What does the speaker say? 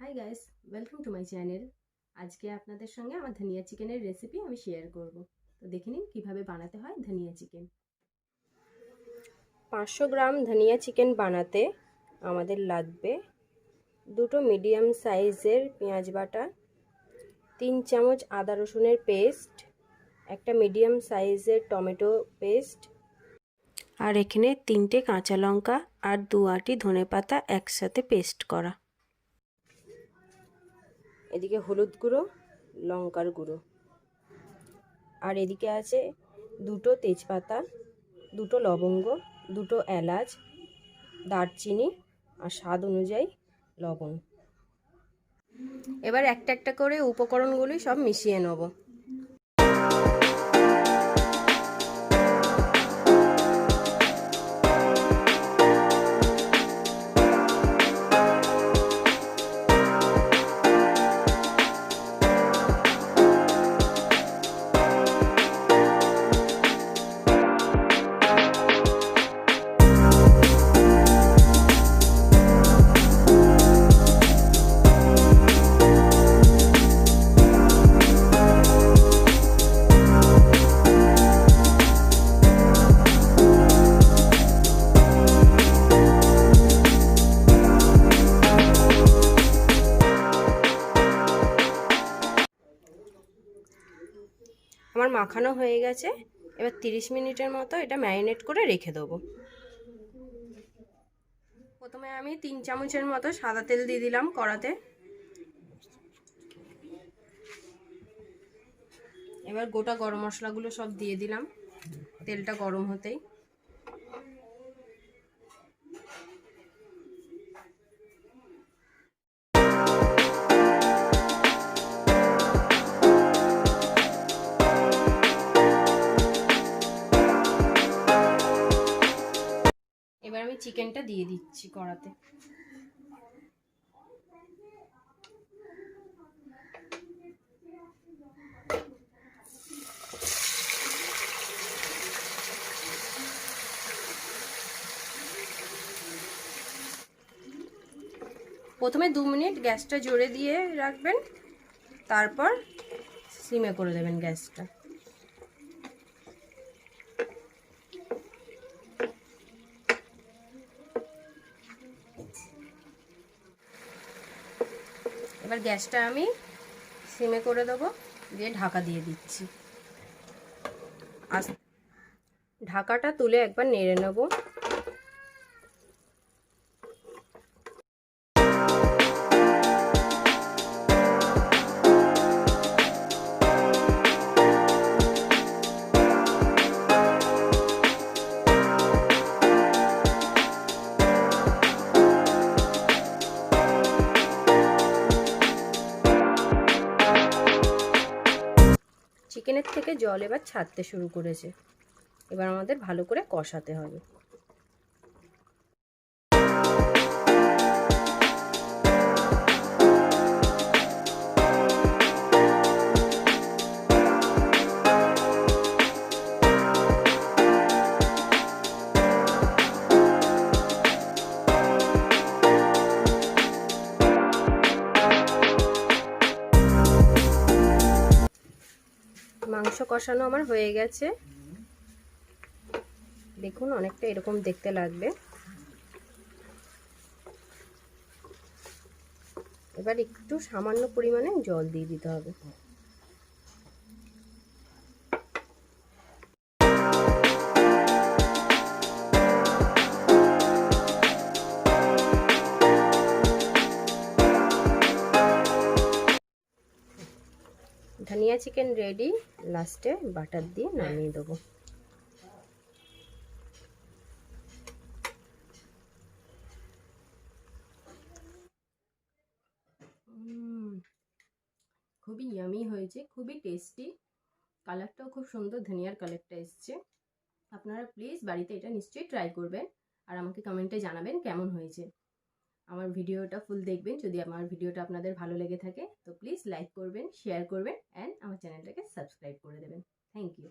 Hi guys, welcome to my channel. আজকে আপনাদের সঙ্গে আমার ধনিয়া চিকেনের রেসিপি আমি শেয়ার করব। তো দেখে নিন কীভাবে বানাতে হয় ধনিয়া চিকেন। 500 গ্রাম ধনিয়া চিকেন বানাতে আমাদের লাগবে দুটো মিডিয়াম সাইজের পেঁয়াজ বাটা, 3 চামচ আদা রসুনের পেস্ট, একটা মিডিয়াম সাইজের টমেটো পেস্ট, আর এখানে 3টে কাঁচা লঙ্কা আর 2 আঁটি ধনেপাতা একসাথে পেস্ট করা। এদিকে হলুদ গুঁড়ো, লঙ্কার গুঁড়ো, আর এদিকে আছে দুটো তেজপাতা, দুটো লবঙ্গ, দুটো এলাচ, দারচিনি আর স্বাদ অনুযায়ী লবণ। এবার একটা একটা করে উপকরণগুলি সব মিশিয়ে নেব। আমার মাখানো হয়ে গেছে। এবার 30 মিনিটের মতো এটা ম্যারিনেট করে রেখে দেবো। প্রথমে আমি 3 চামচের মতো সাদা তেল দিয়ে দিলাম কড়াতে। এবার গোটা গরম মশলাগুলো সব দিয়ে দিলাম তেলটা গরম হতেই। এবার আমি চিকেনটা দিয়ে দিচ্ছি কড়াতে। প্রথমে 2 মিনিট গ্যাসটা জোরে দিয়ে রাখবেন, তারপর সিমে করে দেবেন গ্যাসটা। এবার গ্যাসটা আমি সিমে করে দেবো, দিয়ে ঢাকা দিয়ে দিচ্ছি। ঢাকাটা তুলে একবার নেড়ে নেব। চিকেনের থেকে জল এবার ছাড়তে শুরু করেছে। এবার আমাদের ভালো করে কষাতে হবে। মাংস কষানো আমার হয়ে গেছে। দেখুন অনেকটা এরকম দেখতে লাগবে। এবার একটু সামান্য পরিমাণে জল দিয়ে দিতে হবে। ধনিয়া চিকেন রেডি। লাস্টে বাটার দিয়ে নামিয়ে দেবো। খুবই ইয়ামি হয়েছে, খুবই টেস্টি। কালারটাও খুব সুন্দর, ধনিয়ার কালারটা এসছে। আপনারা প্লিজ বাড়িতে এটা নিশ্চয়ই ট্রাই করবেন আর আমাকে কমেন্টে জানাবেন কেমন হয়েছে। আমার ভিডিওটা ফুল দেখবেন। যদি আমার ভিডিওটা আপনাদের ভালো লেগে থাকে তো প্লিজ লাইক করবেন, শেয়ার করবেন অ্যান্ড আমার চ্যানেলটাকে সাবস্ক্রাইব করে দেবেন। Thank you.